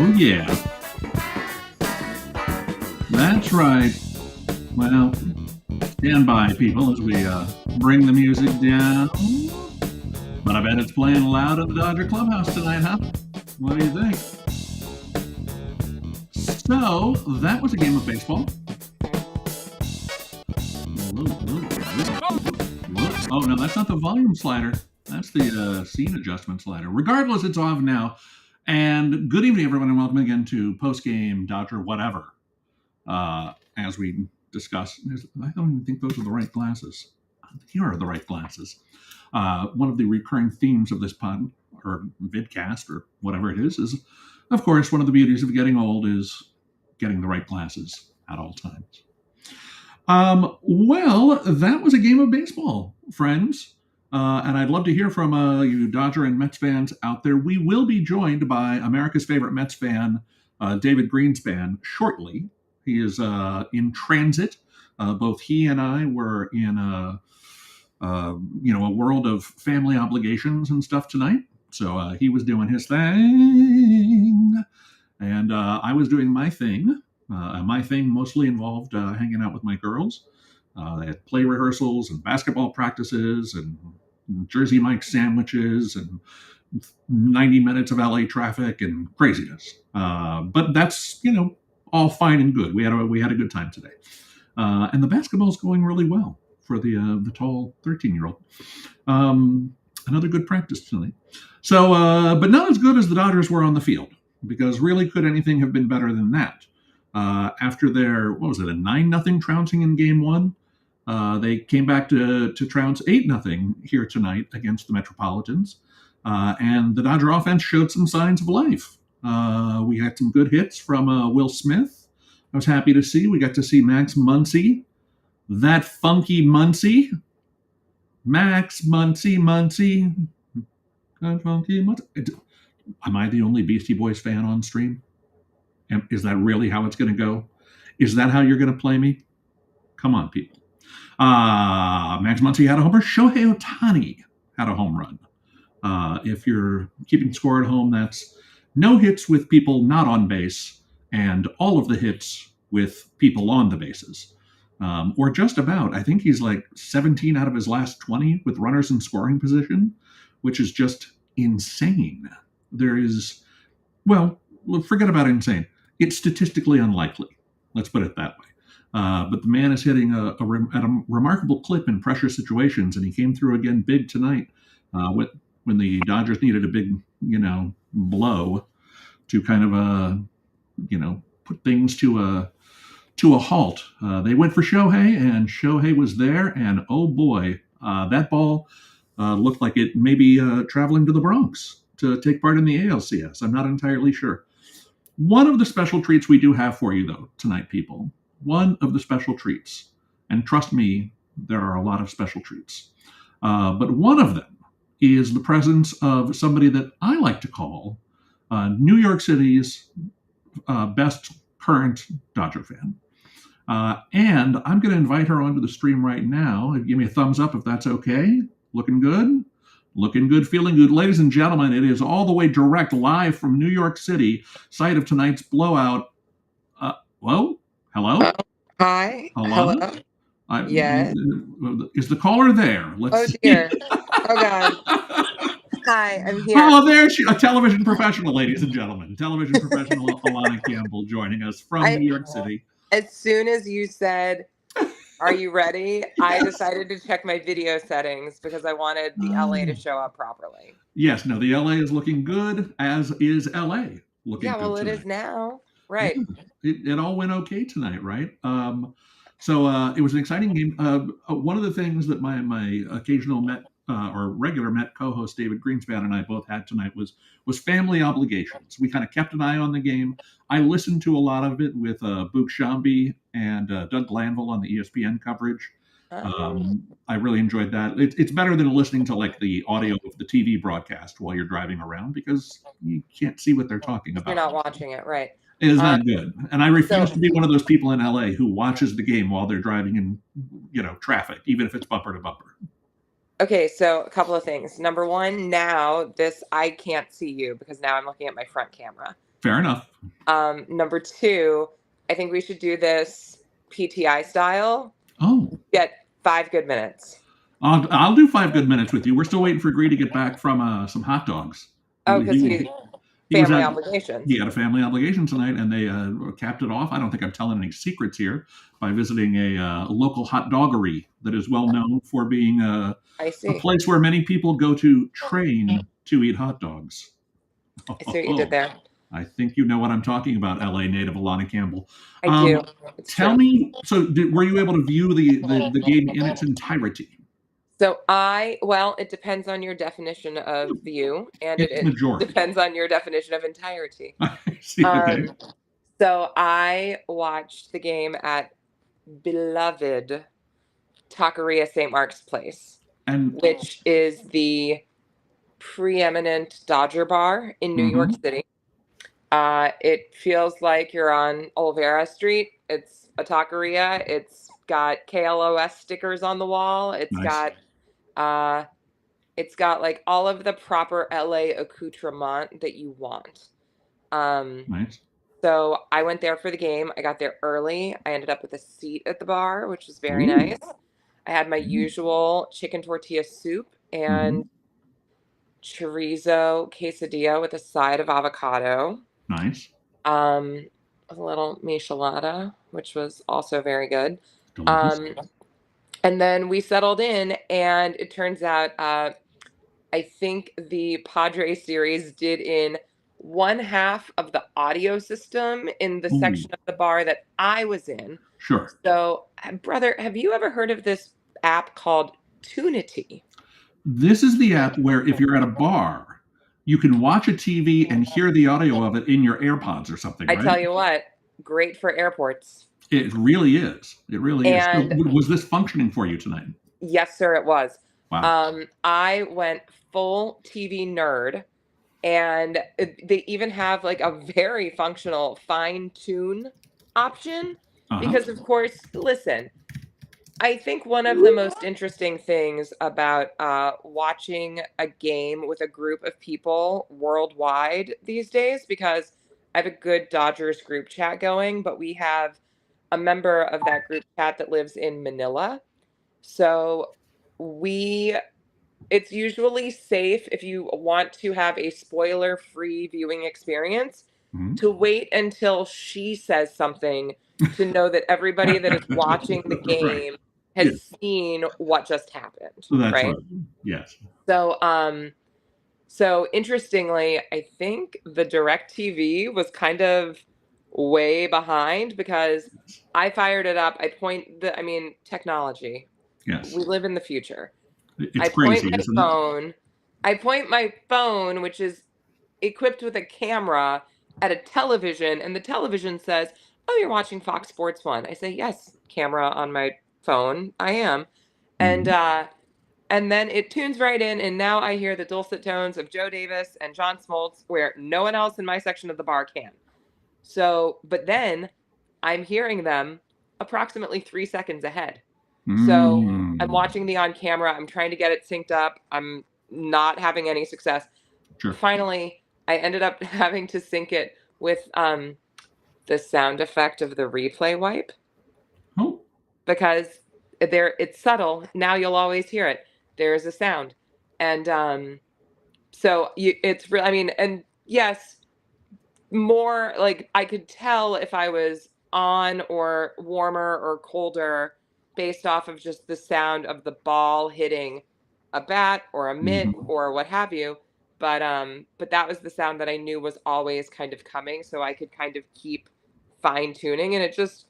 Oh, yeah. That's right. Well, stand by, people, as we bring the music down. But I bet it's playing loud at the Dodger clubhouse tonight, huh? What do you think? So, that was a game of baseball. Whoops. Oh, no, that's not the volume slider. That's the scene adjustment slider. Regardless, it's off now. And good evening, everyone, and welcome again to Postgame Dodger Whatever. As we discuss, I don't even think those are the right glasses. Here are the right glasses. One of the recurring themes of this pod, or vidcast, or whatever it is, of course, one of the beauties of getting old is getting the right glasses at all times. Well, that was a game of baseball, friends. And I'd love to hear from you Dodger and Mets fans out there. We will be joined by America's favorite Mets fan, David Greenspan, shortly. He is in transit. Both he and I were in a world of family obligations and stuff tonight. So he was doing his thing, and I was doing my thing. My thing mostly involved hanging out with my girls. They had play rehearsals and basketball practices and Jersey Mike sandwiches and 90 minutes of LA traffic and craziness. But that's, all fine and good. We had a good time today. And the basketball's going really well for the tall 13-year-old. Another good practice tonight. So, but not as good as the Dodgers were on the field, because really could anything have been better than that? After their, a 9-0 trouncing in game one, they came back to trounce 8-0 here tonight against the Metropolitans. And the Dodger offense showed some signs of life. We had some good hits from Will Smith. I was happy to see. We got to see Max Muncy, that funky Muncy. Max Muncy. Funky Muncy. Am I the only Beastie Boys fan on stream? Is that really how it's going to go? Is that how you're going to play me? Come on, people. Max Muncy had a homer. Shohei Ohtani had a home run. If you're keeping score at home, that's no hits with people not on base and all of the hits with people on the bases. Or just about. I think he's like 17 out of his last 20 with runners in scoring position, which is just insane. Forget about insane. It's statistically unlikely. Let's put it that way. But the man is hitting at a remarkable clip in pressure situations, and he came through again big tonight when the Dodgers needed a big, blow to kind of, put things to a halt. They went for Shohei, and Shohei was there, and oh boy, that ball looked like it may be traveling to the Bronx to take part in the ALCS. I'm not entirely sure. One of the special treats we do have for you, though, tonight, people. One of the special treats. And trust me, there are a lot of special treats. But one of them is the presence of somebody that I like to call New York City's best current Dodger fan. And I'm going to invite her onto the stream right now. Give me a thumbs up if that's okay. Looking good? Looking good, feeling good. Ladies and gentlemen, it is all the way direct live from New York City, site of tonight's blowout. Hello? Hi. Hello? Yes. Is the caller there? Let's dear. Oh, God. Hi, I'm here. Oh, there she is. A television professional, ladies and gentlemen. Television professional Alana Campbell joining us from New York City. As soon as you said, "Are you ready?" I decided to check my video settings because I wanted the LA to show up properly. Yes, no, the LA is looking good, as is LA looking good tonight. It is now. Right. Yeah, it all went okay tonight, right? So it was an exciting game. One of the things that my occasional Met or regular Met co-host David Greenspan and I both had tonight was family obligations. We kind of kept an eye on the game. I listened to a lot of it with Boog Shambi and Doug Glanville on the ESPN coverage. I really enjoyed that. It's better than listening to like the audio of the TV broadcast while you're driving around, because you can't see what they're talking about. You're not watching it, right? It is not good. And I refuse to be one of those people in LA who watches the game while they're driving in, traffic, even if it's bumper to bumper. Okay, so a couple of things. Number one, now this I can't see you because now I'm looking at my front camera. Fair enough. Number two, I think we should do this PTI style. Oh, Get 5 good minutes. I'll do 5 good minutes with you. We're still waiting for Gree to get back from some hot dogs. Oh, because he He was family at obligations. he had a family obligation tonight, and they capped it off. I don't think I'm telling any secrets here by visiting a local hot doggery that is well known for being I a see. place where many people go to train to eat hot dogs. I see what you did there. I think you know what I'm talking about, LA native Alana Campbell. I do. It's Tell true. me, so were you able to view the game in its entirety? So well, it depends on your definition of view, and It's it majority. depends on your definition of entirety. I see. Okay. So I watched the game at beloved Taqueria St. Mark's Place, And which is the preeminent Dodger bar in New York City. It feels like you're on Olvera Street. It's a taqueria. It's got KLOS stickers on the wall. nice. It's got like all of the proper LA accoutrement that you want. Nice. So I went there for the game. I got there early. I ended up with a seat at the bar, which was very Ooh. nice. I had my usual chicken tortilla soup and chorizo quesadilla with a side of avocado. Nice. A little michelada, which was also very good. Delicious. And then we settled in, and it turns out I think the Padre series did in one half of the audio system in the section of the bar that I was in. Sure. So, brother, have you ever heard of this app called Tunity? This is the app where if you're at a bar, you can watch a TV and hear the audio of it in your AirPods or something, I right? tell you what, great for airports. It really is. It really is. So And was this functioning for you tonight? yes, sir, it was. Wow. I went full TV nerd, and they even have like a very functional fine tune option because, of course, listen, I think one of the most interesting things about watching a game with a group of people worldwide these days, because I have a good Dodgers group chat going, but we have a member of that group chat that lives in Manila. So it's usually safe if you want to have a spoiler-free viewing experience to wait until she says something to know that everybody that is watching the game has seen what just happened. So that's right? Yes. So interestingly, I think the DirecTV was kind of way behind because I fired it up. Technology. Yes. We live in the future. It's crazy, isn't it? I point my phone, which is equipped with a camera, at a television, and the television says, "Oh, you're watching Fox Sports 1." I say, "Yes, camera on my phone. I am." And then it tunes right in, and now I hear the dulcet tones of Joe Davis and John Smoltz where no one else in my section of the bar can. So, but then I'm hearing them approximately 3 seconds ahead. So I'm watching the on camera. I'm trying to get it synced up. I'm not having any success. Sure. Finally, I ended up having to sync it with the sound effect of the replay wipe. Oh. Because it's subtle. Now you'll always hear it. There is a sound. And so it's real. And yes, more like I could tell if I was on or warmer or colder based off of just the sound of the ball hitting a bat or a mitt or what have you. But that was the sound that I knew was always kind of coming, so I could kind of keep fine tuning. And it just,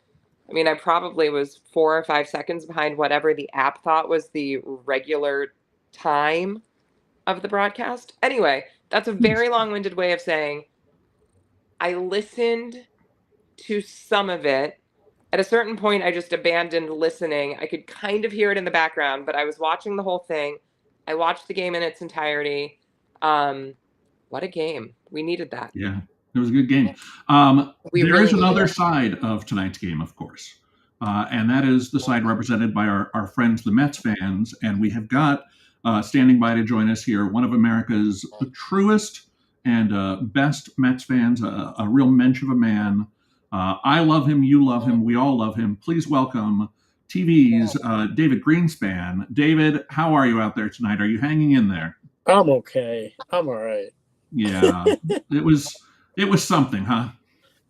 I probably was 4 or 5 seconds behind whatever the app thought was the regular time of the broadcast. Anyway, that's a very long-winded way of saying I listened to some of it. At a certain point, I just abandoned listening. I could kind of hear it in the background, but I was watching the whole thing. I watched the game in its entirety. What a game. We needed that. Yeah, it was a good game. There is another side of tonight's game, of course, and that is the side represented by our friends, the Mets fans. And we have got standing by to join us here. One of America's truest and best Mets fans, a real mensch of a man. I love him. You love him. We all love him. Please welcome TV's David Greenspan. David, how are you out there tonight? Are you hanging in there? I'm okay. I'm all right. Yeah, it was something, huh?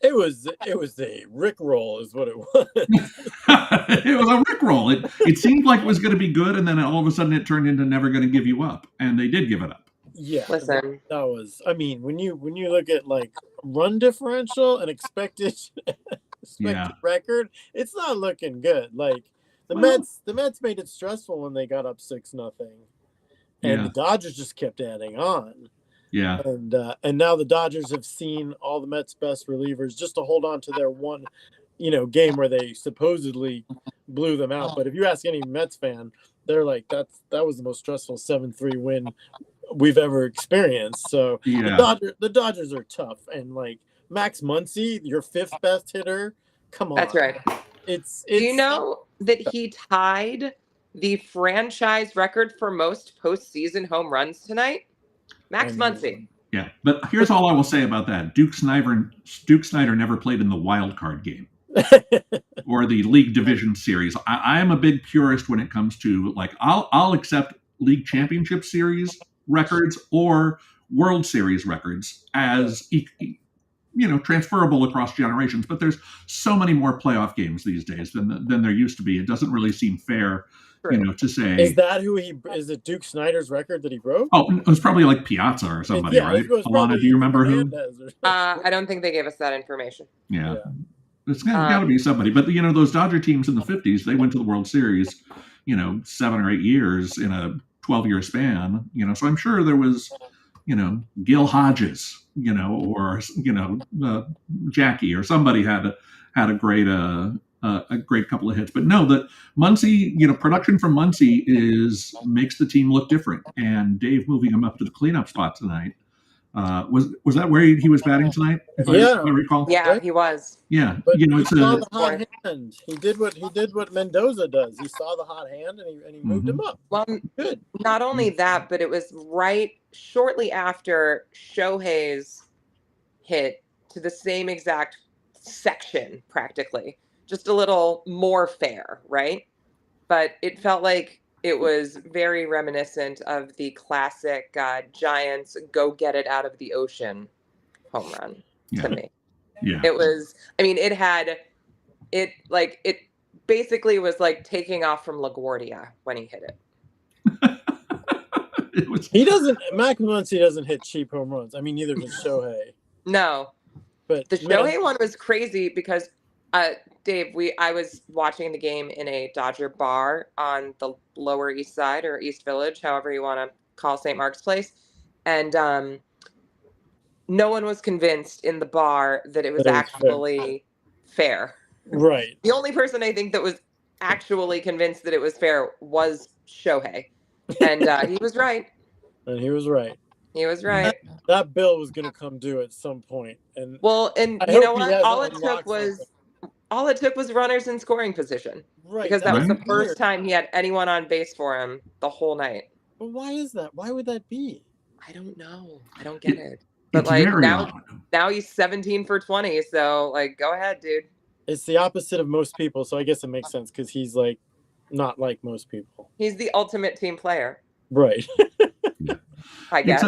It was a Rickroll is what it was. It was a Rickroll. It seemed like it was going to be good, and then all of a sudden it turned into never going to give you up, and they did give it up. Yeah, Listen, that was. I mean, when you look at like run differential and expected record, it's not looking good. Like the Mets made it stressful when they got up 6-0, and the Dodgers just kept adding on. Yeah, and now the Dodgers have seen all the Mets' best relievers just to hold on to their one, game where they supposedly blew them out. But if you ask any Mets fan, they're like, that was the most stressful 7-3 win we've ever experienced. So the Dodgers are tough, and like Max Muncy, your 5th best hitter, come on. that's right. It's Do you know that he tied the franchise record for most postseason home runs tonight? Max Muncy. Yeah, but here's all I will say about that: Duke Snyder never played in the wild card game or the League Division Series. I am a big purist when it comes to, like, I'll accept League Championship Series records or World Series records as transferable across generations. But there's so many more playoff games these days than there used to be. It doesn't really seem fair. To say, is it Duke Snyder's record that he broke? Oh, it was probably like Piazza or somebody, right? Alana, do you remember who? I don't think they gave us that information. Yeah. It's got to be somebody. But those Dodger teams in the 50s, they went to the World Series, 7 or 8 years in a 12-year span. So I'm sure there was, Gil Hodges, or Jackie or somebody had a great couple of hits. But no, the Muncy, production from Muncy makes the team look different. And Dave moving him up to the cleanup spot tonight. Was that where he was batting tonight? If I recall. Yeah, he was. Yeah, but he saw the hot hand. He did what Mendoza does. He saw the hot hand and he moved him up. Well, good. Not only that, but it was right shortly after Shohei's hit to the same exact section, practically. Just a little more fair, right? But it felt like it was very reminiscent of the classic Giants go get it out of the ocean home run to me. Yeah. It was, it basically was like taking off from LaGuardia when he hit it. Max Muncy doesn't hit cheap home runs. I mean, neither does Shohei. No. But the Shohei one was crazy because Dave, I was watching the game in a Dodger bar on the Lower East Side or East Village, however you want to call St. Mark's Place. And no one was convinced in the bar that it was actually fair. Right. The only person I think that was actually convinced that it was fair was Shohei. And he was right. And he was right. He was right. That bill was going to come due at some point. And you know what? All it took was runners in scoring position. Right. Because that was the first time he had anyone on base for him the whole night. But why is that? Why would that be? I don't know. I don't get it. But now he's 17 for 20. So go ahead, dude. It's the opposite of most people. So I guess it makes sense because he's not like most people. He's the ultimate team player. Right. I guess.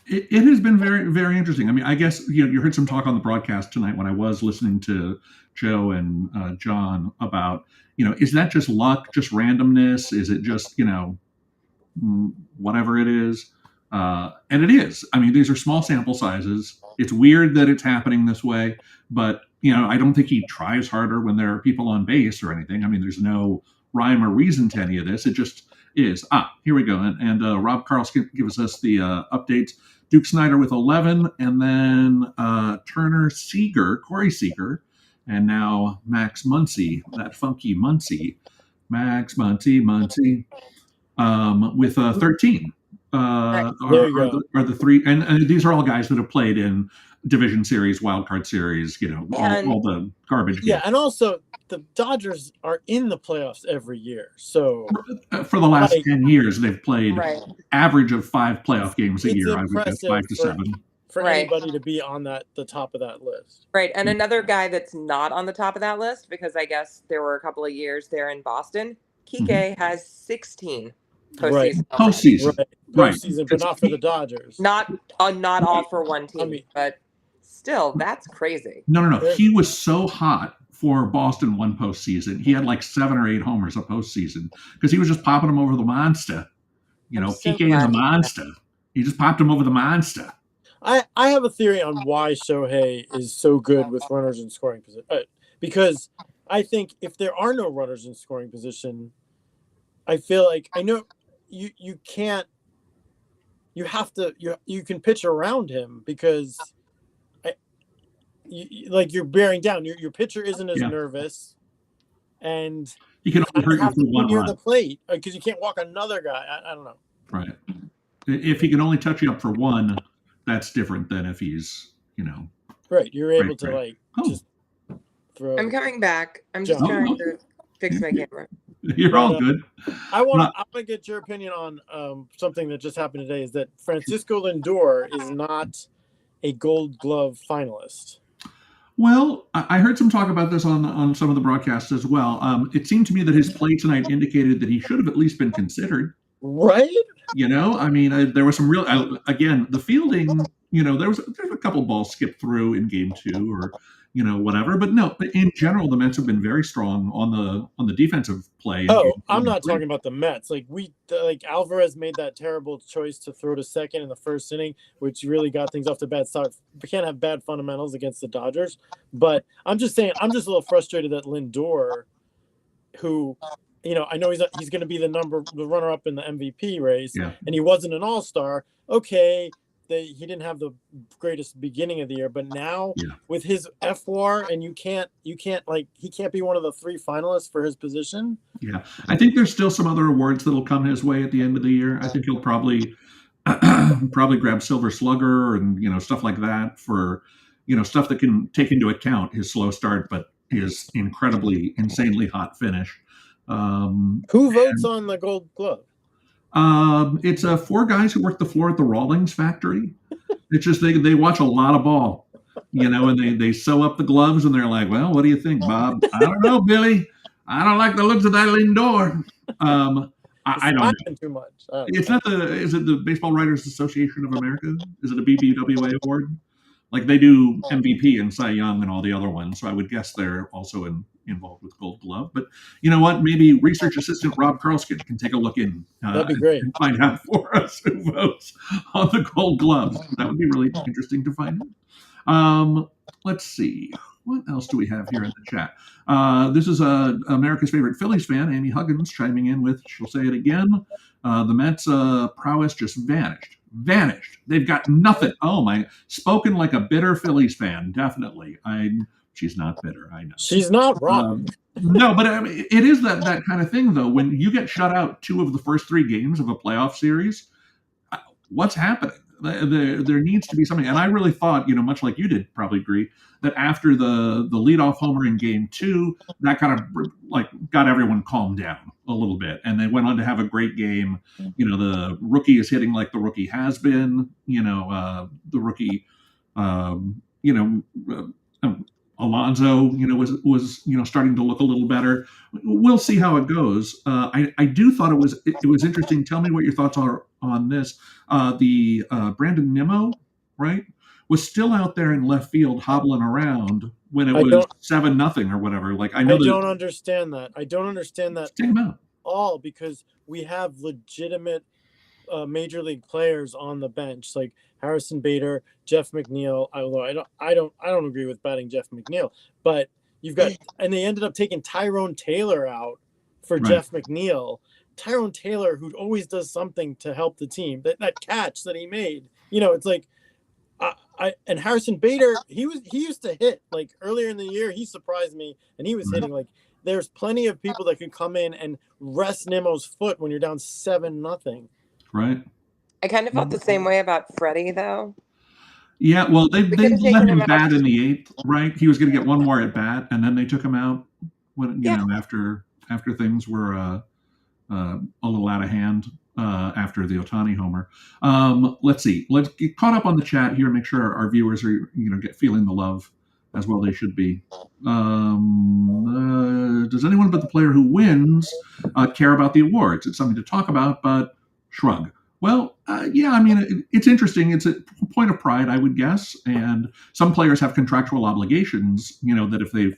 It has been very, very interesting. I mean, I guess you heard some talk on the broadcast tonight when I was listening to Joe and John about, is that just luck, just randomness? Is it just, whatever it is? And it is. I mean, these are small sample sizes. It's weird that it's happening this way, but, I don't think he tries harder when there are people on base or anything. I mean, there's no rhyme or reason to any of this. It just is. Here we go. And Rob Carlson gives us the updates. Duke Snyder with 11, and then Corey Seager, and now Max Muncy, that funky Muncy, Max Muncy, with 13. Are the three, and these are all guys that have played in division series, wild card series, all the garbage. Yeah, and also the Dodgers are in the playoffs every year. So for the last 10 years, they've played average of 5 playoff games a year. I would guess 5 to 7. For anybody to be on the top of that list. Right. And another guy that's not on the top of that list, because I guess there were a couple of years there in Boston, Kike has 16 postseason. Postseason, but not for the Dodgers. Not all for one team, but still, that's crazy. No. He was so hot for Boston one postseason. He had like 7 or 8 homers a postseason because he was just popping them over the monster. Kike is a monster. He just popped him over the monster. I have a theory on why Shohei is so good with runners in scoring position. Because I think if there are no runners in scoring position, I feel like I know you can't. You have to. You can pitch around him because, you're bearing down. Your pitcher isn't as nervous, and you can only hurt you for one near the plate because you can't walk another guy. I don't know. Right. If he can only touch you up for one. That's different than if he's, Right, you're able to just throw. I'm coming back. I'm just trying to fix my camera. You're all good. I want to get your opinion on something that just happened today. Is that Francisco Lindor is not a Gold Glove finalist? Well, I heard some talk about this on some of the broadcasts as well. It seemed to me that his play tonight indicated that he should have at least been considered. Right. There was some real, again, the fielding, there's a couple balls skipped through in game 2 or, whatever. But no, in general, the Mets have been very strong on the defensive play. I'm not talking about the Mets. Alvarez made that terrible choice to throw to second in the first inning, which really got things off to a bad start. We can't have bad fundamentals against the Dodgers. But I'm just saying, I'm just a little frustrated that Lindor, who I know he's going to be the runner-up in the MVP race, and he wasn't an all-star. Okay, he didn't have the greatest beginning of the year, but now with his FWAR, and he can't be one of the 3 finalists for his position. Yeah, I think there's still some other awards that'll come his way at the end of the year. I think he'll probably grab Silver Slugger and stuff like that for stuff that can take into account his slow start, but his insanely hot finish. Who votes on the Gold Glove? It's 4 guys who work the floor at the Rawlings factory. It's just they watch a lot of ball, and they sew up the gloves, and they're like, well, what do you think, Bob? I don't know, Billy. I don't like the looks of that Lindor. I don't know. Too much. It's not is it the Baseball Writers Association of America? Is it a BBWA award? Like they do MVP and Cy Young and all the other ones. So I would guess they're also involved with Gold Glove. But you know what? Maybe research assistant Rob Karlskin can take a look in. That'd be great. And find out for us who votes on the Gold Gloves. That would be really interesting to find out. Let's see. What else do we have here in the chat? This is America's favorite Phillies fan, Amy Huggins, chiming in with, she'll say it again, the Mets' prowess just vanished. They've got nothing. Oh, my. Spoken like a bitter Phillies fan, definitely. She's not bitter, I know. She's not wrong. No, but I mean, it is that kind of thing, though. When you get shut out 2 of the first 3 games of a playoff series, what's happening? There needs to be something. And I really thought, much like you did probably agree, that after the leadoff homer in game 2, that kind of got everyone calmed down a little bit. And they went on to have a great game. The rookie is hitting like the rookie has been, the rookie, Alonso, was starting to look a little better. We'll see how it goes. I do thought it was interesting. Tell me what your thoughts are on this. The Brandon Nimmo, right, was still out there in left field hobbling around when it was 7-0 or whatever. I don't understand that. I don't understand that take him out. All because we have legitimate major league players on the bench like Harrison Bader, Jeff McNeil. Although I don't agree with batting Jeff McNeil, but you've got, and they ended up taking Tyrone Taylor out for Jeff McNeil. Tyrone Taylor, who always does something to help the team, that catch that he made, it's like, and Harrison Bader, he used to hit earlier in the year. He surprised me, and he was hitting there's plenty of people that can come in and rest Nimmo's foot when you're down 7-0. Right. I kind of felt the same way about Freddie, though. Yeah, well, they We could have let taken him him out. bat in the eighth, right? He was going to get one more at bat, and then they took him out when Yeah. after things were a little out of hand after the Otani homer. Let's see. Let's get caught up on the chat here. Make sure our viewers are get feeling the love as well. They should be. Does anyone but the player who wins care about the awards? It's something to talk about, but shrug. Well, yeah, I mean, it's interesting. It's a point of pride, I would guess. And some players have contractual obligations, that if they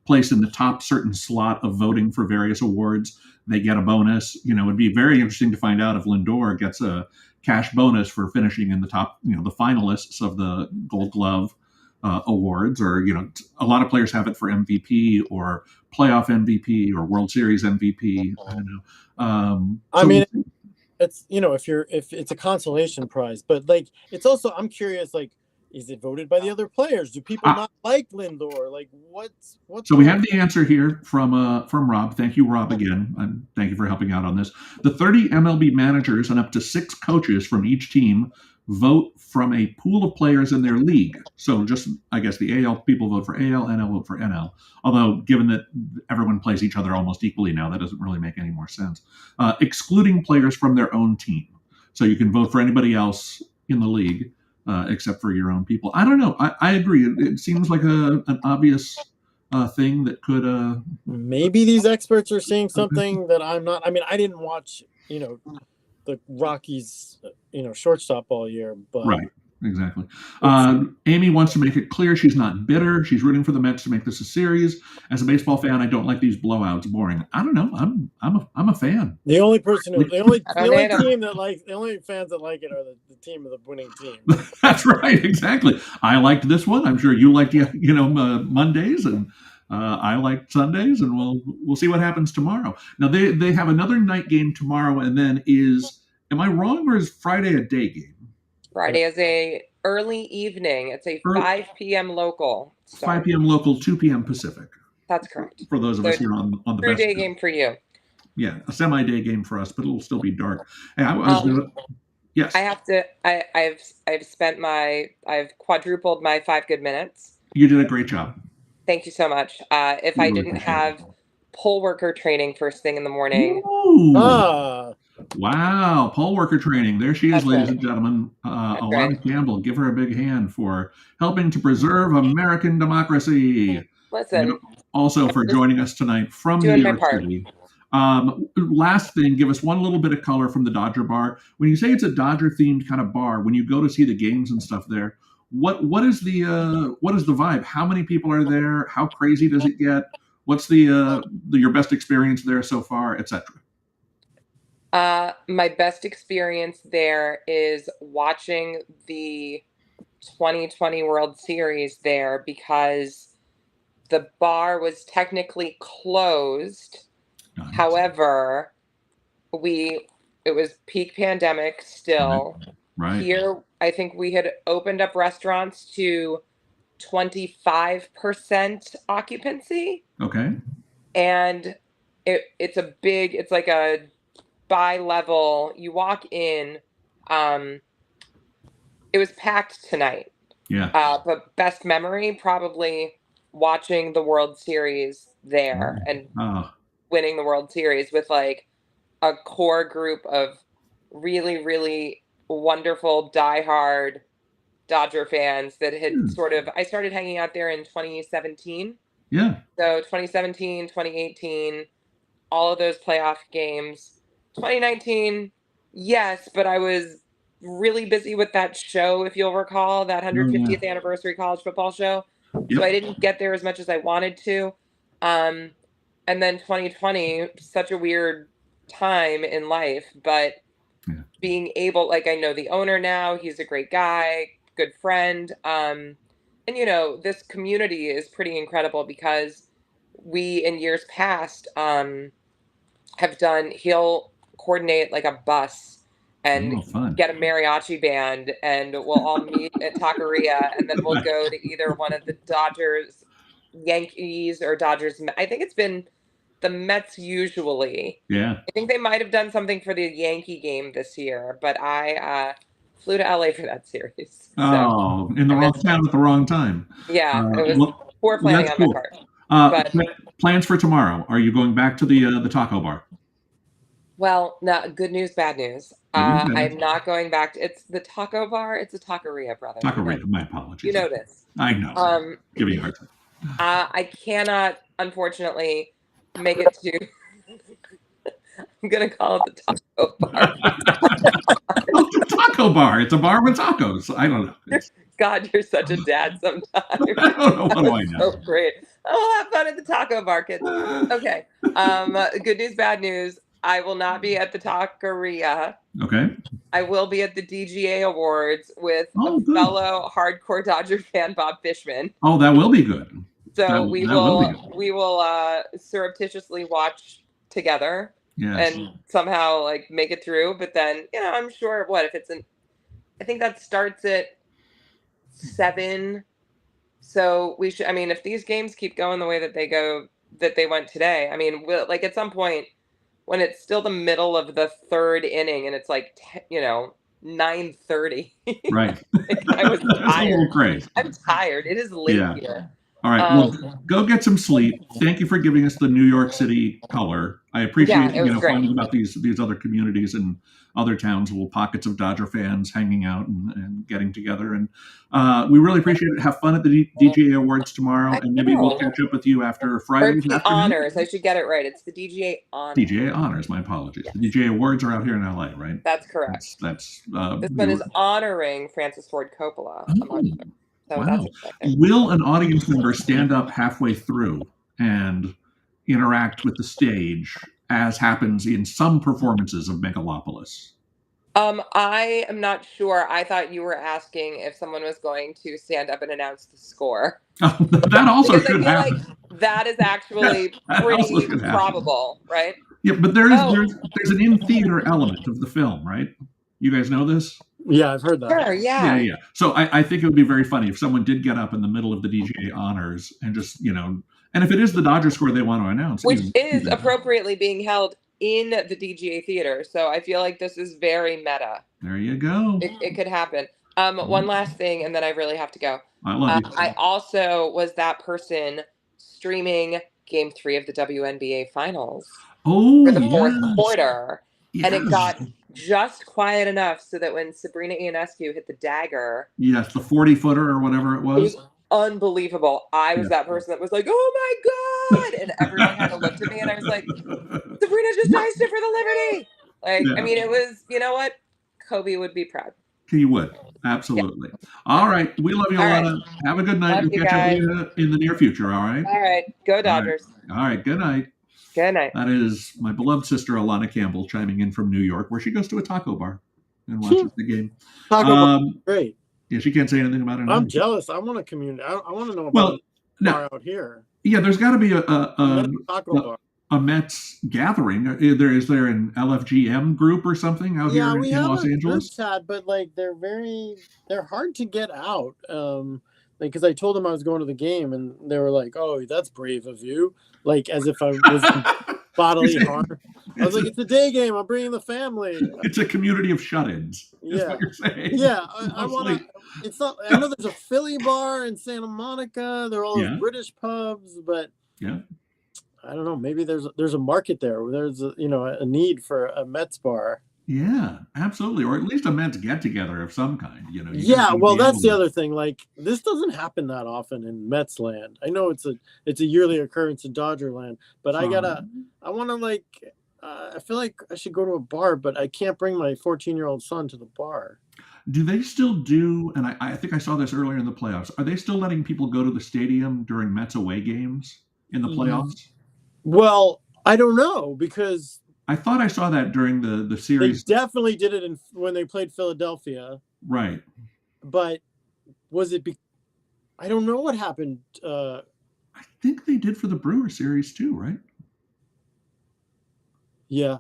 place in the top certain slot of voting for various awards, they get a bonus. It'd be very interesting to find out if Lindor gets a cash bonus for finishing in the top, the finalists of the Gold Glove awards, or a lot of players have it for MVP or playoff MVP or World Series MVP. I don't know. I mean, it's if it's a consolation prize, but like it's also, I'm curious, like, is it voted by the other players? Do people not like Lindor? Like, what's so we have the answer here from Rob. Thank you, Rob, again. And thank you for helping out on this. The 30 MLB managers and up to 6 coaches from each team vote from a pool of players in their league. So just, I guess, the AL people vote for AL, NL vote for NL. Although, given that everyone plays each other almost equally now, that doesn't really make any more sense. Excluding players from their own team. So you can vote for anybody else in the league. Except for your own people. I don't know. I agree. It seems like an obvious thing that could. Maybe these experts are seeing something that I'm not. I mean, I didn't watch, the Rockies, shortstop all year, but right. Exactly. Amy wants to make it clear she's not bitter. She's rooting for the Mets to make this a series. As a baseball fan, I don't like these blowouts. Boring. I don't know. I'm a fan. The only person the only team that likes, the only fans that like it are the team of the winning team. That's right. Exactly. I liked this one. I'm sure you liked Mondays, and I liked Sundays, and we'll see what happens tomorrow. Now they have another night game tomorrow, and then am I wrong, or is Friday a day game? Friday is a early evening. It's a 5 p.m. local start. 5 p.m. local, 2 p.m. Pacific. That's correct. For those of us here on the true best day game for you. Yeah, a semi-day game for us, but it'll still be dark. Hey, yes. I have to. I've quadrupled my 5 good minutes. You did a great job. Thank you so much. If I didn't have poll worker training first thing in the morning. Ooh. Wow, poll worker training. There she is, That's ladies right. and gentlemen. Alana Campbell, give her a big hand for helping to preserve American democracy. Listen. And also for joining us tonight from New York City. Last thing, give us one little bit of color from the Dodger bar. When you say it's a Dodger themed kind of bar, when you go to see the games and stuff there, what is the vibe? How many people are there? How crazy does it get? What's your best experience there so far, etc.? My best experience there is watching the 2020 World Series there, because the bar was technically closed. Nice. However, it was peak pandemic still. Right. Here, I think we had opened up restaurants to 25% occupancy. Okay. And it's like a bi-level. You walk in, it was packed tonight. Yeah. But best memory, probably watching the World Series there and winning the World Series with like a core group of really, really wonderful, diehard Dodger fans that had I started hanging out there in 2017. Yeah. So 2017, 2018, all of those playoff games. 2019, yes, but I was really busy with that show, if you'll recall, that 150th anniversary college football show. Yep. So I didn't get there as much as I wanted to. And then 2020, such a weird time in life, but being able, like, I know the owner now, he's a great guy, good friend. And, this community is pretty incredible because we, in years past, he'll coordinate like a bus and get a mariachi band, and we'll all meet at Taqueria, and then we'll go to either one of the Dodgers, Yankees, or Dodgers. I think it's been the Mets usually. Yeah. I think they might have done something for the Yankee game this year, but I flew to LA for that series. Oh, in the I wrong missed town at the wrong time. Yeah, it was Well, poor planning that's on my cool. part. But Plans for tomorrow? Are you going back to the taco bar? well, no, good news, bad news. Good news, bad I'm news. not going back to it's the taco bar. It's a taqueria, brother. Taqueria. My You apologies. know this. I know. Um, Give me a hard time. I cannot, unfortunately, make it to. I'm gonna call it the taco bar. Well, it's a taco bar. It's a bar with tacos. I don't know. God, you're such a dad sometimes. I don't know. What do I know? So great. Oh, have fun at the taco bar, kids. Okay. Good news, bad news. I will not be at the taqueria. Okay. I will be at the DGA Awards with a Oh, good. fellow hardcore Dodger fan, Bob Fishman. Oh, that will be good. So That will be good. we will surreptitiously watch together Yes. and somehow like make it through. But then I'm sure what if it's an I think that starts at 7. So we should. I mean, if these games keep going the way that they went today, I mean, like at some point when it's still the middle of the third inning and it's like 9:30. Right. I was That's a little tired. crazy. I'm tired. It is late Yeah. here. All right. Well, go get some sleep. Thank you for giving us the New York City color. I appreciate it was great. finding about these other communities and other towns, little pockets of Dodger fans hanging out and getting together. And we really appreciate it. Have fun at the DGA Awards tomorrow, and maybe we'll catch up with you after Or Friday it's the afternoon. honors. I should get it right. It's the DGA honors. DGA honors. My apologies. Yes. The DGA Awards are out here in LA, right? That's correct. That's this one is honoring Francis Ford Coppola. Oh, So wow. that's exciting. Will an audience member stand up halfway through and interact with the stage, as happens in some performances of Megalopolis? I am not sure. I thought you were asking if someone was going to stand up and announce the score. That also Because I should feel happen. like that is actually That also pretty should happen. probable, right? Yeah, but there's an in-theater element of the film, right? You guys know this? Yeah, I've heard that. Sure, yeah. So I think it would be very funny if someone did get up in the middle of the DGA honors and just, and if it is the Dodger score they want to announce. Which is appropriately being held in the DGA theater. So I feel like this is very meta. There you go. It could happen. One last thing, and then I really have to go. I love you. I also was that person streaming Game 3 of the WNBA Finals for the fourth quarter. Yes. And it got just quiet enough so that when Sabrina Ionescu hit the dagger. Yes, the 40-footer or whatever it was. It was unbelievable. I was that person that was like, oh my God. And everyone kind of looked at me and I was like, Sabrina just iced it for the Liberty. Like, I mean, it was, you know what? Kobe would be proud. He would. Absolutely. Yeah. All right. We love you, Alana. Right. Have a good night. We'll catch up with you in the near future. All right. All right. Go Dodgers. All right. Good night. Good night. That is my beloved sister, Alana Campbell, chiming in from New York, where she goes to a taco bar and watches the game. Taco bar, great. Yeah, she can't say anything about it. I'm jealous. I want a community. I want to know about a bar out here. Yeah, there's got to be taco bar. A Mets gathering. Is there an LFGM group or something out here in Los Angeles? Chat, but like they're hard to get out. Because I told them I was going to the game, and they were like, "Oh, that's brave of you," like as if I was bodily harm. I was like, "It's a day game. I'm bringing the family." It's a community of shut-ins. Is what you're saying. Yeah, I want to. It's not. I know there's a Philly bar in Santa Monica. There are all those British pubs, but I don't know. Maybe there's a market there. Where there's a need for a Mets bar. Yeah, absolutely, or at least a Mets get-together of some kind. Well, that's the other thing. Like, this doesn't happen that often in Mets land. I know it's a yearly occurrence in Dodger land, but I want to I feel like I should go to a bar, but I can't bring my 14-year-old son to the bar. Do they still do? And I think I saw this earlier in the playoffs. Are they still letting people go to the stadium during Mets away games in the playoffs? Well, I don't know because. I thought I saw that during the series. They definitely did it when they played Philadelphia. Right. But was it I don't know what happened. I think they did for the Brewer series too, right? Yeah.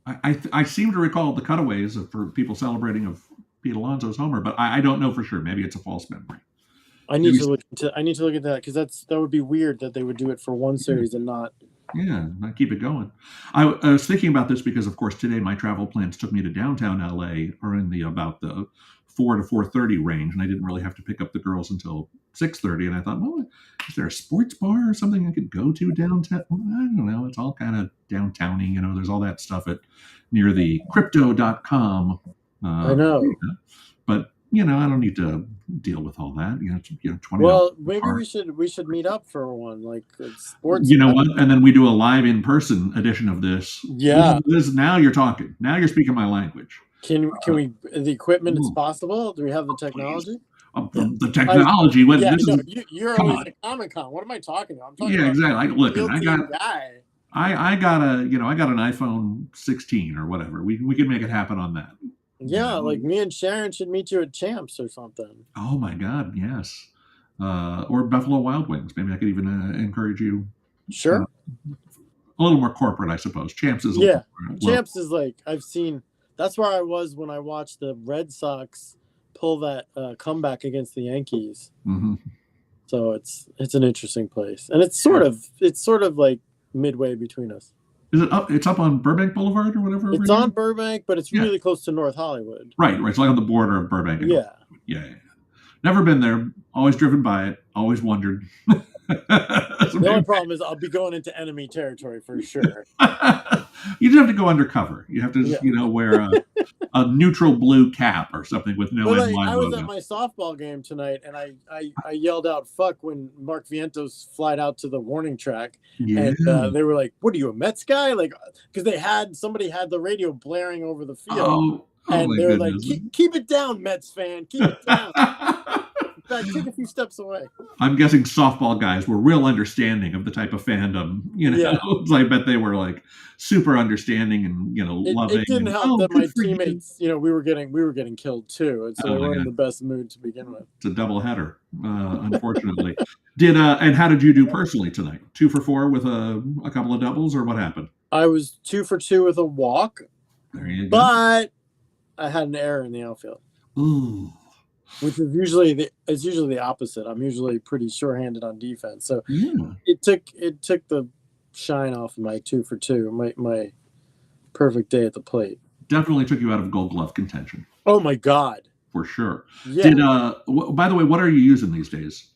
I seem to recall the cutaways for people celebrating of Pete Alonso's homer, but I don't know for sure. Maybe it's a false memory. I need to look at that because that would be weird that they would do it for one series and not Yeah, I keep it going. I was thinking about this because, of course, today my travel plans took me to downtown LA, or in the about the 4 to 4:30 range, and I didn't really have to pick up the girls until 6:30. And I thought, well, is there a sports bar or something I could go to downtown? Well, I don't know. It's all kind of downtowny, There's all that stuff near the crypto.com. I know. But I don't need to deal with all that. It's, $20. Well, maybe we should meet up for one, like sports. You know what? And then we do a live in-person edition of this. Yeah. Now you're talking. Now you're speaking my language. Can we? The equipment is possible. Do we have the technology? The technology. You're always at Comic-Con. What am I talking about? I'm talking about exactly. Look, I got an guy. I got an iPhone 16 or whatever. We can make it happen on that. Yeah, like me and Sharon should meet you at Champs or something. Oh my God, yes. Or Buffalo Wild Wings. Maybe I could even encourage you. Sure. A little more corporate, I suppose. Champs is Champs is like I've seen. That's where I was when I watched the Red Sox pull that comeback against the Yankees. Mm-hmm. So it's an interesting place, and it's sort of like midway between us. Is it up? It's up on Burbank Boulevard or whatever. It's on Burbank, but it's really close to North Hollywood. Right. It's like on the border of Burbank. Yeah. Never been there. Always driven by it. Always wondered. The only problem is I'll be going into enemy territory for sure. You just have to go undercover. You have to, wear a neutral blue cap or something with no NYM logo. I was at my softball game tonight, and I yelled out "fuck" when Mark Vientos flied out to the warning track, and they were like, "What are you, a Mets guy?" Like, because somebody had the radio blaring over the field, and they were like, "Keep it down, Mets fan, keep it down." In fact, take a few steps away. I'm guessing softball guys were real understanding of the type of fandom, I bet they were like super understanding and loving. It didn't help that my teammates, we were getting killed too, and so they weren't in the best mood to begin with. It's a double header, unfortunately. And how did you do personally tonight? 2 for 4 with a couple of doubles, or what happened? I was 2 for 2 with a walk. There you go. But I had an error in the outfield. Ooh. Which is usually the opposite. I'm usually pretty sure-handed on defense, so it took the shine off of my 2 for 2, my perfect day at the plate. Definitely took you out of Gold Glove contention. Oh my God! For sure. Yeah. By the way, what are you using these days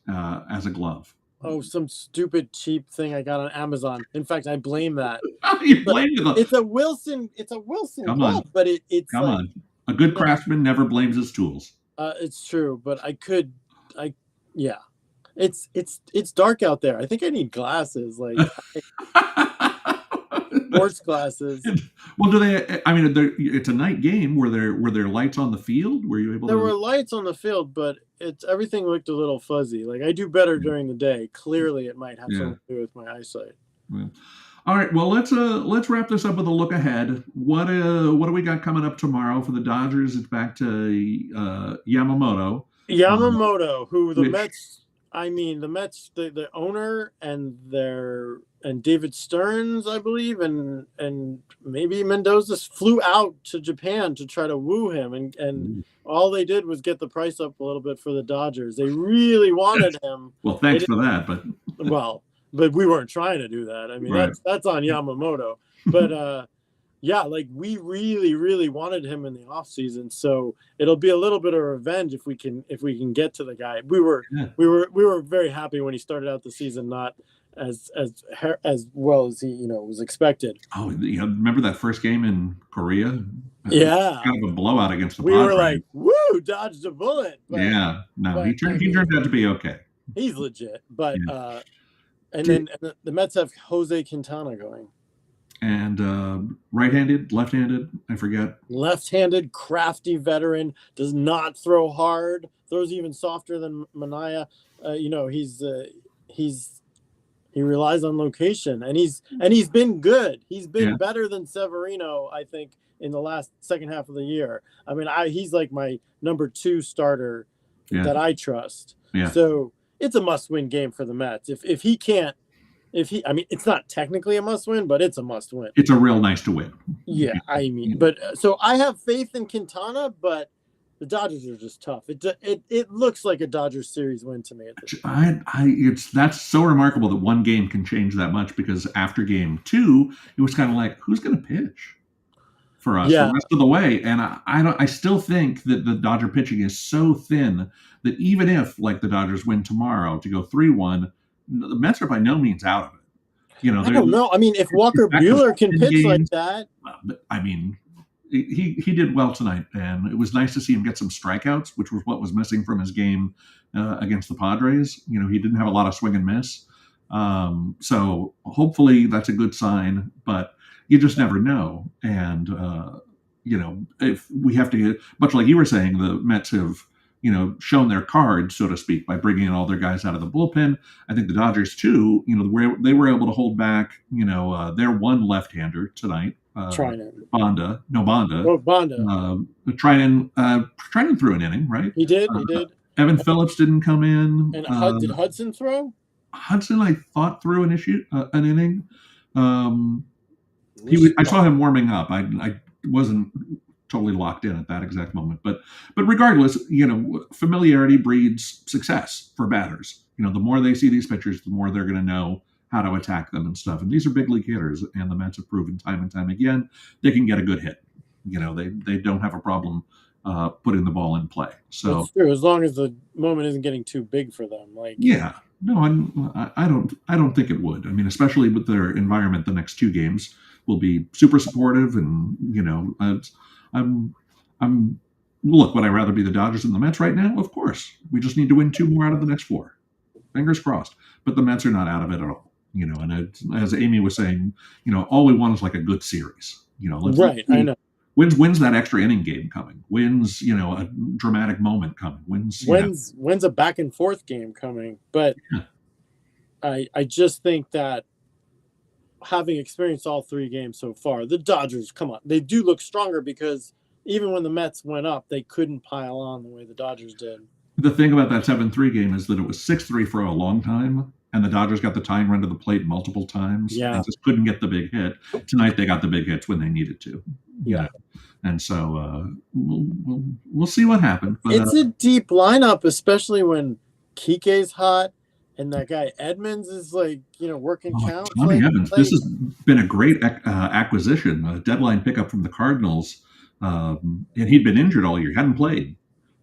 as a glove? Oh, some stupid cheap thing I got on Amazon. In fact, I blame that. You blame it. It's a Wilson glove, but it's come on. A good craftsman never blames his tools. It's true, but it's dark out there. I think I need glasses, like sports glasses. Well, do they? I mean, it's a night game. Were there lights on the field? Were you able? There were lights on the field, but everything looked a little fuzzy. Like I do better during the day. Clearly, it might have something to do with my eyesight. Yeah. All right. Well, let's wrap this up with a look ahead. What do we got coming up tomorrow for the Dodgers? It's back to Yamamoto. Who the Mets? I mean, the Mets, the owner and David Stearns, I believe, and maybe Mendoza flew out to Japan to try to woo him, and all they did was get the price up a little bit for the Dodgers. They really wanted him. Well, thanks for that, but But we weren't trying to do that. I mean, that's on Yamamoto. But like we really, really wanted him in the offseason. So it'll be a little bit of revenge if we can get to the guy. We were very happy when he started out the season not as well as he was expected. Oh, remember that first game in Korea? Yeah, kind of a blowout against the We Padres. Were like, "Woo, dodged a bullet." But, he turned out to be okay. He's legit, but. And then the Mets have Jose Quintana going. And right-handed, left-handed, I forget. Left-handed, crafty veteran, does not throw hard, throws even softer than Manaea. He relies on location, and he's been good. He's been better than Severino, I think, in the second half of the year. I mean, he's like my number 2 starter that I trust. Yeah. So it's a must-win game for the Mets. It's not technically a must-win, but it's a must-win. It's a real nice to win. Yeah, I mean, but so I have faith in Quintana, but the Dodgers are just tough. It looks like a Dodgers series win to me at this point. That's so remarkable that one game can change that much, because after game 2, it was kind of like, who's going to pitch for us the Yeah. rest of the way? And I still think that the Dodger pitching is so thin that even if, like, the Dodgers win tomorrow to go 3-1, the Mets are by no means out of it. I don't know. I mean, if Walker Buehler can pitch like that, I mean, he did well tonight, and it was nice to see him get some strikeouts, which was what was missing from his game against the Padres. You know, he didn't have a lot of swing and miss. So hopefully that's a good sign, but you just never know. And, you know, if we have to, much like you were saying, the Mets have, you know, shown their cards, so to speak, by bringing in all their guys out of the bullpen. I think the Dodgers, too, you know, they were able to hold back, you know, their one left-hander tonight. Bonda. Oh, Bonda. Trinan threw an inning, right? He did. Evan Phillips didn't come in. And did Hudson throw? Hudson, I thought, threw an inning. I saw him warming up. I wasn't totally locked in at that exact moment, but regardless, you know, familiarity breeds success for batters. You know, the more they see these pitchers, the more they're going to know how to attack them and stuff. And these are big league hitters, and the Mets have proven time and time again they can get a good hit. You know, they don't have a problem putting the ball in play. So that's true, as long as the moment isn't getting too big for them. Like, yeah, no, I don't think it would. I mean, especially with their environment, the next 2 games will be super supportive, and you know, look, would I rather be the Dodgers than the Mets right now? Of course. We just need to win 2 more out of the next 4. Fingers crossed. But the Mets are not out of it at all. You know, and as Amy was saying, you know, all we want is like a good series. You know, I know. Wins that extra inning game coming. Wins, you know, a dramatic moment coming. Wins a back and forth game coming. But yeah. I just think that having experienced all 3 games so far, the Dodgers, come on, they do look stronger, because even when the Mets went up, they couldn't pile on the way the Dodgers did. The thing about that 7-3 game is that it was 6-3 for a long time, and the Dodgers got the tying run to the plate multiple times. Yeah. And just couldn't get the big hit. Tonight they got the big hits when they needed to. Yeah. Know? And so we'll see what happens. But, it's a deep lineup, especially when Kike's hot and that guy Edmonds is, like, you know, working counts. Tommy Evans. This has been a great acquisition, a deadline pickup from the Cardinals. And he'd been injured all year. Hadn't played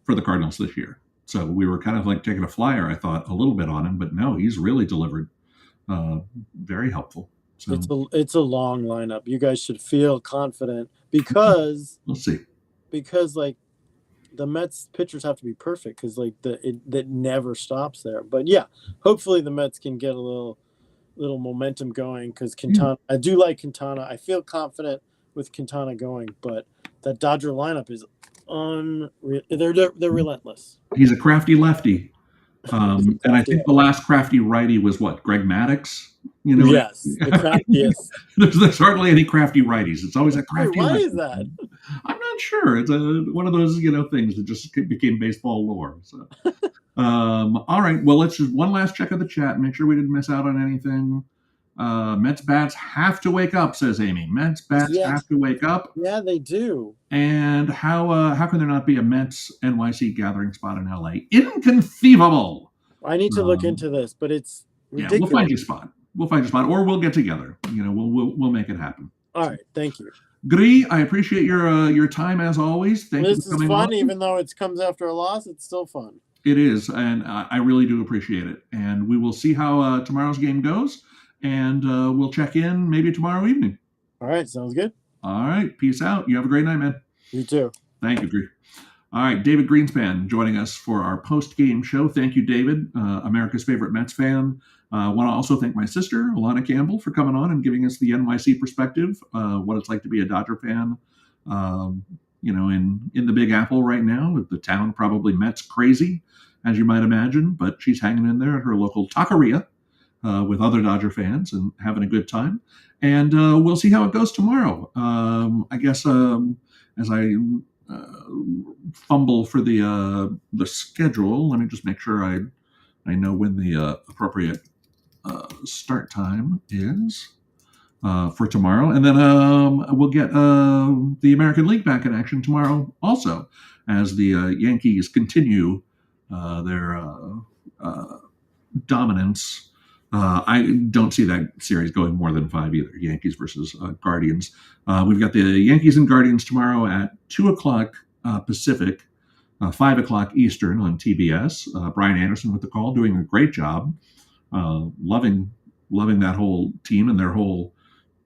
for the Cardinals this year. So we were kind of like taking a flyer, I thought, a little bit on him. But no, he's really delivered. Very helpful. So it's a long lineup. You guys should feel confident, because we'll see. Because, like, the Mets pitchers have to be perfect, because, like, that never stops there. But yeah, hopefully the Mets can get a little momentum going, because Quintana. I do like Quintana. I feel confident with Quintana going, but that Dodger lineup is unreal. They're relentless. He's a crafty lefty. And I think the last crafty righty was what, Greg Maddux? You know, yes, the craftiest. there's hardly any crafty righties. It's always a crafty. Why lefty. Is that? I'm not sure. It's one of those, you know, things that just became baseball lore. So, all right. Well, let's just one last check of the chat. Make sure we didn't miss out on anything. Mets bats have to wake up, says Amy. Mets bats have to wake up. Yeah, they do. And how can there not be a Mets NYC gathering spot in LA? Inconceivable. I need to look into this, but it's ridiculous. Yeah, we'll find you a spot, or we'll get together. You know, we'll make it happen. All right, thank you. Gri, I appreciate your time as always. Thank you for coming. This is fun, on. even though it comes after a loss. It's still fun. It is, and I really do appreciate it. And we will see how tomorrow's game goes, and we'll check in maybe tomorrow evening. All right, sounds good. All right, peace out. You have a great night, man. You too. Thank you, Gri. All right, David Greenspan joining us for our post-game show. Thank you, David, America's favorite Mets fan. I want to also thank my sister, Alana Campbell, for coming on and giving us the NYC perspective, what it's like to be a Dodger fan, you know, in the Big Apple right now. The town probably Mets crazy, as you might imagine, but she's hanging in there at her local taqueria with other Dodger fans and having a good time. And we'll see how it goes tomorrow. I guess as I fumble for the schedule, let me just make sure I know when the appropriate start time is. for tomorrow, and then we'll get the American League back in action tomorrow also, as the Yankees continue their dominance. I don't see that series going more than 5 either. Yankees versus Guardians. We've got the Yankees and Guardians tomorrow at 2:00 Pacific, 5:00 Eastern on TBS. Brian Anderson with the call, doing a great job. Loving that whole team and their whole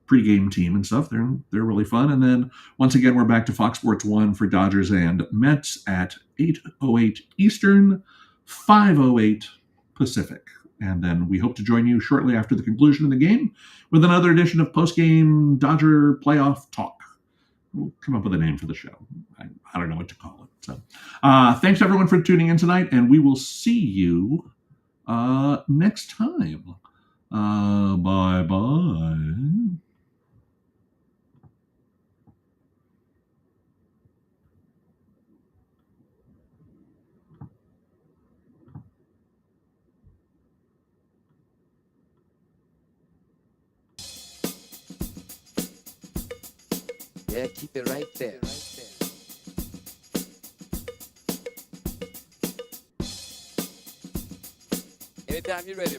pregame team and stuff. They're really fun. And then once again, we're back to Fox Sports 1 for Dodgers and Mets at 8:08 Eastern, 5:08 Pacific. And then we hope to join you shortly after the conclusion of the game with another edition of Postgame Dodger Playoff Talk. We'll come up with a name for the show. I don't know what to call it. So thanks everyone for tuning in tonight, and we will see you next time. Bye-bye. Yeah, keep it right there. Anytime you're ready.